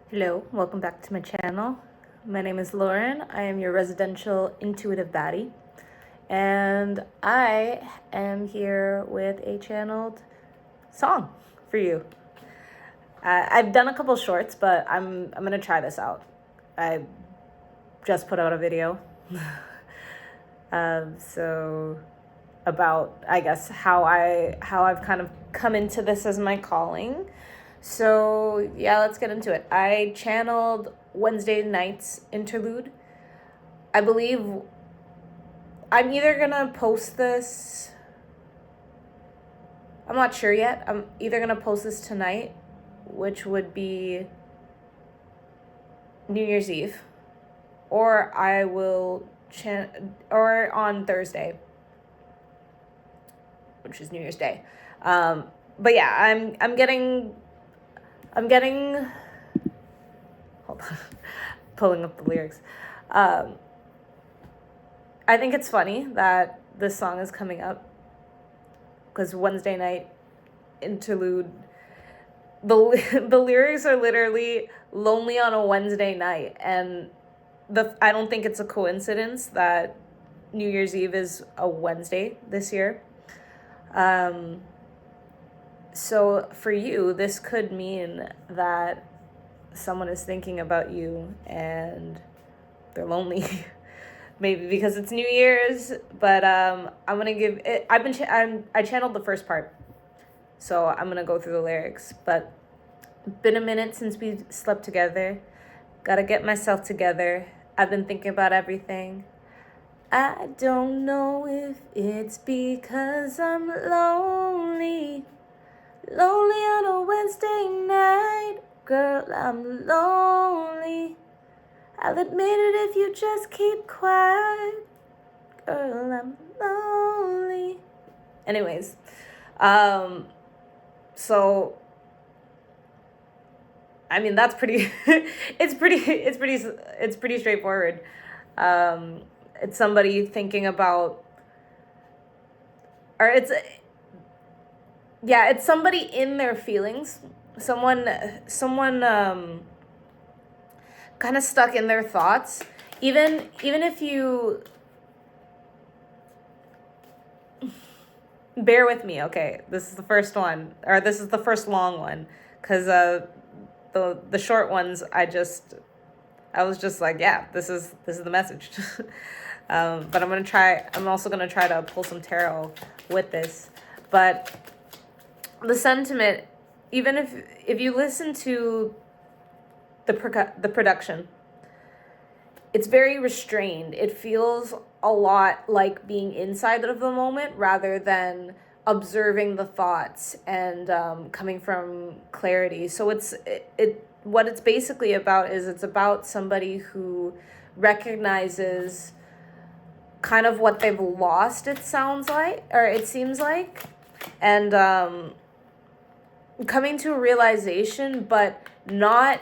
Hello, welcome back to my channel. My name is Lauren. I am your residential intuitive baddie, and I am here with a channeled song for you. I've done a couple shorts, but I'm gonna try this out. I just put out a video, so about I guess how I've kind of come into this as my calling. So yeah, let's get into it. I channeled Wednesday night's Interlude. I believe I'm either gonna post this. I'm not sure yet. I'm either gonna post this tonight, which would be New Year's Eve, or I will or on Thursday, which is New Year's Day. But yeah, I'm getting. Hold on, pulling up the lyrics. I think it's funny that this song is coming up because Wednesday night Interlude. The lyrics are literally lonely on a Wednesday night, and I don't think it's a coincidence that New Year's Eve is a Wednesday this year. So for you, this could mean that someone is thinking about you and they're lonely. Maybe because it's New Year's, but I'm gonna give it. I channeled the first part, so I'm gonna go through the lyrics. But been a minute since we slept together. Gotta get myself together. I've been thinking about everything. I don't know if it's because I'm lonely. Lonely on a Wednesday night. Girl, I'm lonely. I'll admit it if you just keep quiet. Girl, I'm lonely. Anyways, so I mean that's pretty it's pretty straightforward. It's somebody thinking about, or it's somebody in their feelings. Someone kind of stuck in their thoughts. Even if you bear with me, okay? This is the first one, or this is the first long one, because the short ones I was just like, yeah, this is the message. But I'm also gonna try to pull some tarot with this. But the sentiment, even if you listen to the production, it's very restrained. It feels a lot like being inside of the moment rather than observing the thoughts and coming from clarity. So what it's basically about is it's about somebody who recognizes kind of what they've lost, it sounds like, or it seems like, and coming to a realization, but not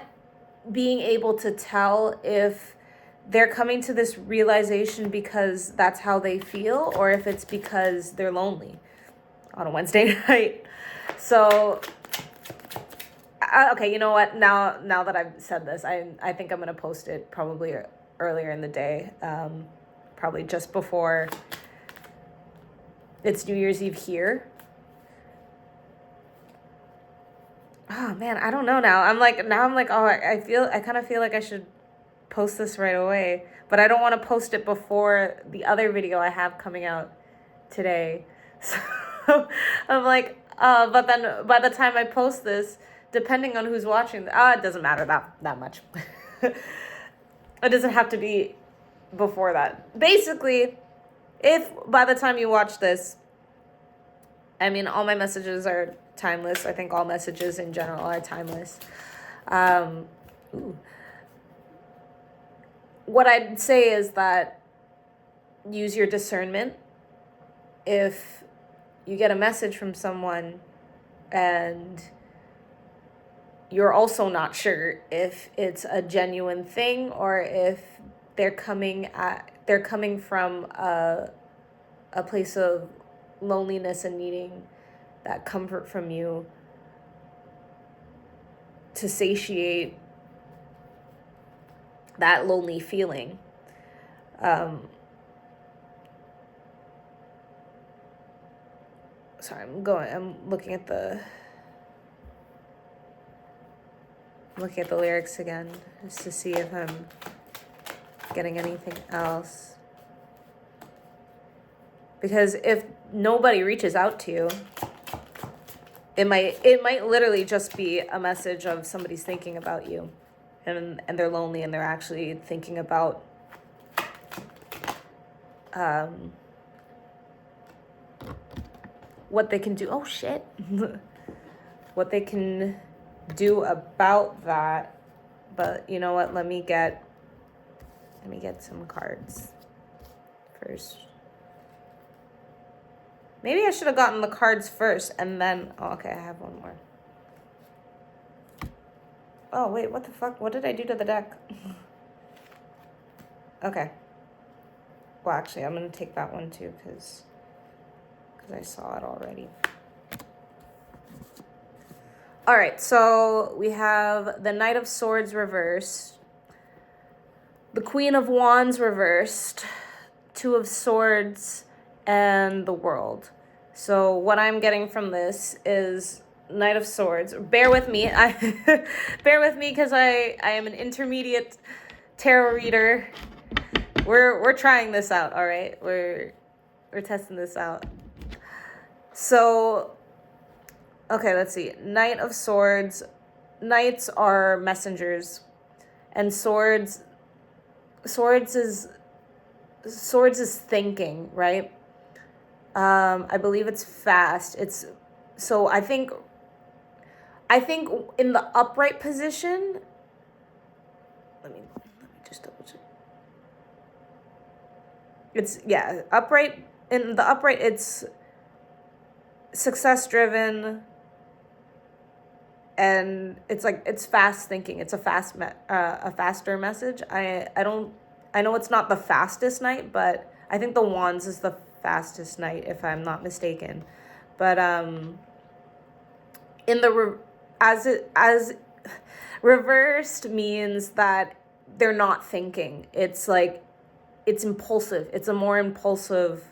being able to tell if they're coming to this realization because that's how they feel or if it's because they're lonely on a Wednesday night. So okay, you know what, now that I've said this, I think I'm gonna post it probably earlier in the day, probably just before it's New Year's Eve here. Oh man, I don't know now. I'm like, oh, I kind of feel like I should post this right away, but I don't want to post it before the other video I have coming out today. So I'm like, but then by the time I post this, depending on who's watching, it doesn't matter that much. It doesn't have to be before that. Basically, if by the time you watch this, I mean, all my messages are timeless. I think all messages in general are timeless. What I'd say is that use your discernment. If you get a message from someone and you're also not sure if it's a genuine thing or if they're coming from a place of loneliness and needing that comfort from you to satiate that lonely feeling. Sorry, I'm looking at the lyrics again just to see if I'm getting anything else. Because if nobody reaches out to you, it might literally just be a message of somebody's thinking about you, and they're lonely and they're actually thinking about what they can do. Oh shit. What they can do about that. But you know what? Let me get some cards first. Maybe I should have gotten the cards first and then... Oh, okay, I have one more. Oh, wait, what the fuck? What did I do to the deck? Okay. Well, actually, I'm going to take that one too because I saw it already. All right, so we have the Knight of Swords reversed, the Queen of Wands reversed, Two of Swords, and the World. So what I'm getting from this is Knight of Swords. Bear with me. Bear with me because I am an intermediate tarot reader. We're trying this out, all right? We're testing this out. So, okay, let's see. Knight of Swords. Knights are messengers, and swords is thinking, right? I believe it's fast. So I think in the upright position, let me just double check. It's, yeah, upright. In the upright, it's success driven, and it's fast thinking. It's a faster message. I know it's not the fastest knight, but I think the Wands is the fastest knight, if I'm not mistaken. But in the as reversed means that they're not thinking. It's like it's impulsive. It's a more impulsive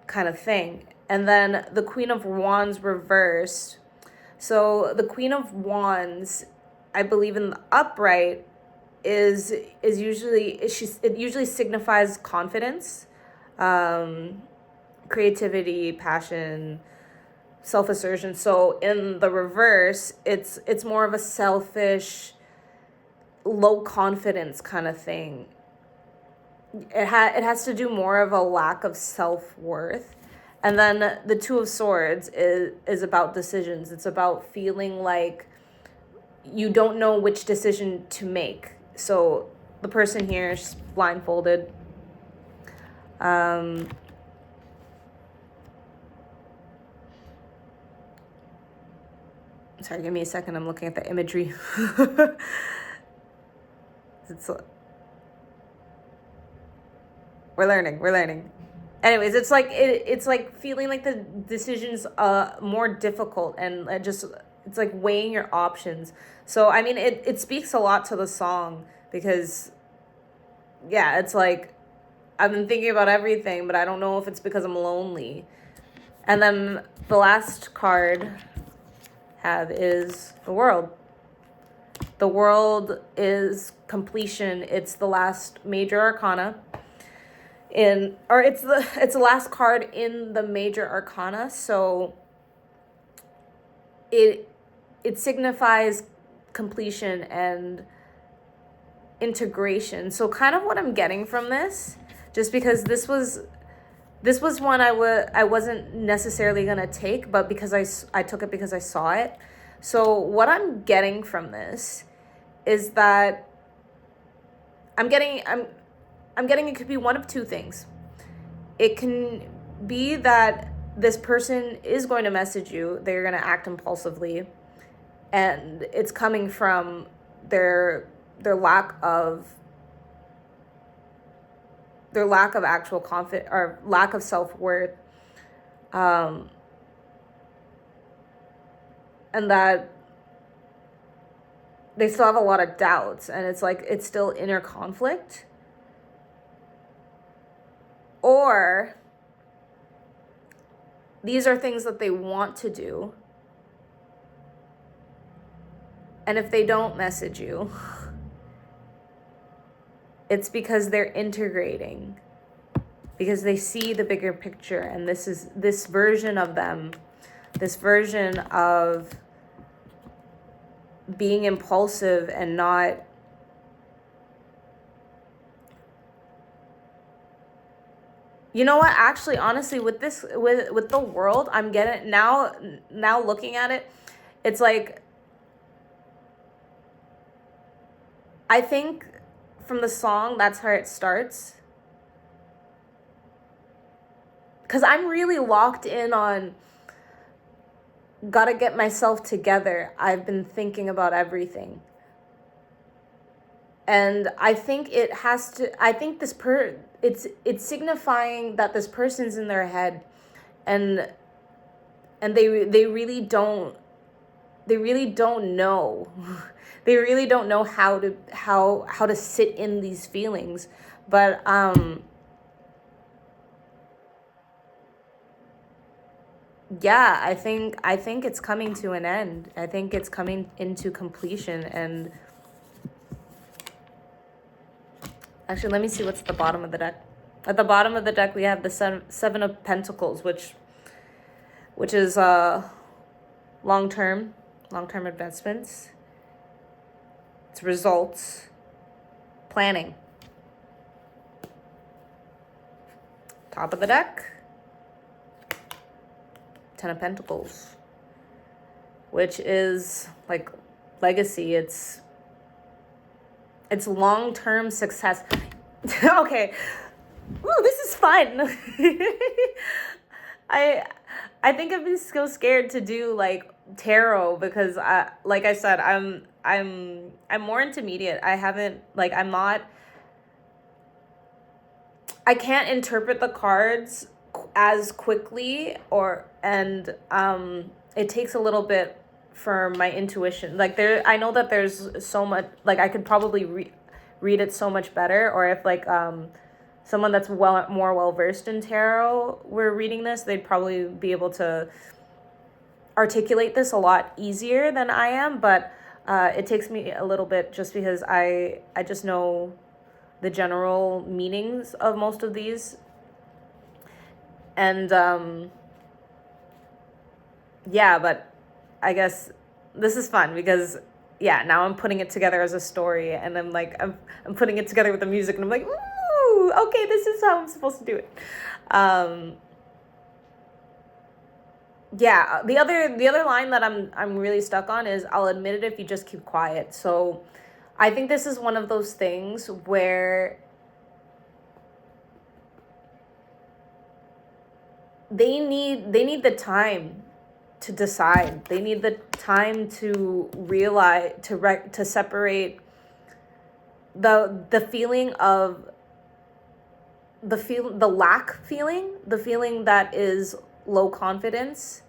kind of thing. And then the Queen of Wands reversed. So the Queen of Wands, I believe in the upright, is usually it usually signifies confidence, creativity, passion, self-assertion. So in the reverse, it's more of a selfish, low confidence kind of thing. It has to do more of a lack of self-worth. And then the Two of Swords is about decisions. It's about feeling like you don't know which decision to make. So the person here is blindfolded. Sorry, give me a second. I'm looking at the imagery. We're learning. Anyways, it's like feeling like the decision's more difficult, and it's like weighing your options. So I mean, it speaks a lot to the song because, yeah, it's like I've been thinking about everything, but I don't know if it's because I'm lonely. And then the last card is the World. The World is completion. It's the last major arcana. It's the last card in the major arcana, so it signifies completion and integration. So kind of what I'm getting from this, just because this was one I wasn't necessarily gonna take, but because I took it because I saw it. So what I'm getting from this is that I'm getting it could be one of two things. It can be that this person is going to message you, they're going to act impulsively, and it's coming from their lack of actual confidence or lack of self-worth, and they still have a lot of doubts, and it's like it's still inner conflict. Or these are things that they want to do, and if they don't message you, it's because they're integrating, because they see the bigger picture, and this is this version of them, this version of being impulsive and not you know what, actually, honestly, with this, with the world, I'm getting now looking at it, it's like, I think from the song, that's how it starts, because I'm really locked in on gotta get myself together. I've been thinking about everything. And I think it has to, I think it's signifying that this person's in their head, and they really don't, they really don't know. They really don't know how to sit in these feelings. But yeah, I think it's coming to an end. I think it's coming into completion. And actually, let me see what's at the bottom of the deck. At the bottom of the deck, we have the seven of Pentacles, which is long-term investments. It's results, planning. Top of the deck, Ten of Pentacles, which is like legacy. It's long-term success. Okay. Ooh, this is fun. I think I've been so scared to do like tarot, because like I said, I'm more intermediate. I haven't, like, I can't interpret the cards as quickly, and it takes a little bit for my intuition. Like, I know that there's so much, like, I could probably read it so much better, or if like someone that's more well versed in tarot were reading this, they'd probably be able to articulate this a lot easier than I am. But it takes me a little bit, just because I just know the general meanings of most of these. And yeah, but I guess this is fun, because yeah, now I'm putting it together as a story, and I'm like, I'm putting it together with the music, and I'm like, ooh, okay, this is how I'm supposed to do it. Yeah, the other line that I'm really stuck on is, I'll admit it if you just keep quiet. So I think this is one of those things where they need the time to decide. They need the time to realize, to separate the feeling of the lack feeling, the feeling that is low confidence,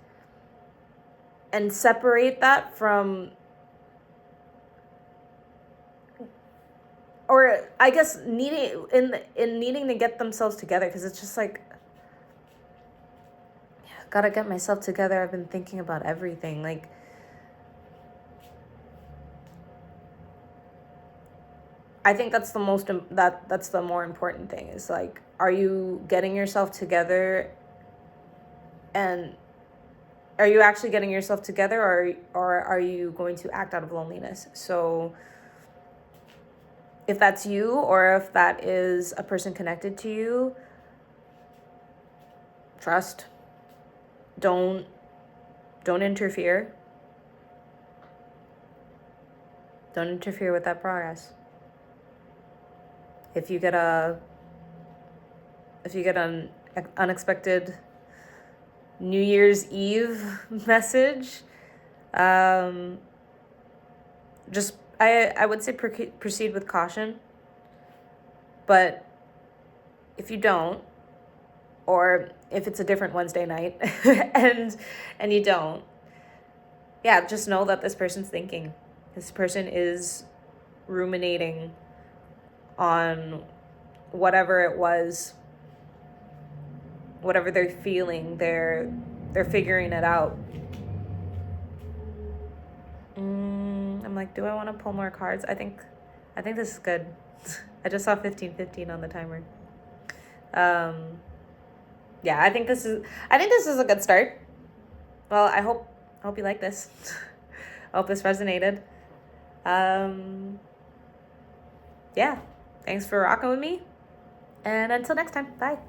and separate that from, or I guess needing to get themselves together, because it's just like, gotta get myself together. I've been thinking about everything. Like, I think that's that's the more important thing, is like, are you getting yourself together, and are you actually getting yourself together, or are you going to act out of loneliness? So if that's you, or if that is a person connected to you, trust. Don't interfere. Don't interfere with that progress. If you get an unexpected New Year's Eve message, just I would say proceed with caution. But if you don't, or if it's a different Wednesday night and you don't, yeah, just know that this person's thinking. This person is ruminating on whatever it was, whatever they're feeling. They're figuring it out. I'm like, do I want to pull more cards? I think this is good. I just saw 15:15 on the timer. Yeah, I think this is a good start. Well, I hope you like this. I hope this resonated. Yeah, thanks for rocking with me, and until next time, bye.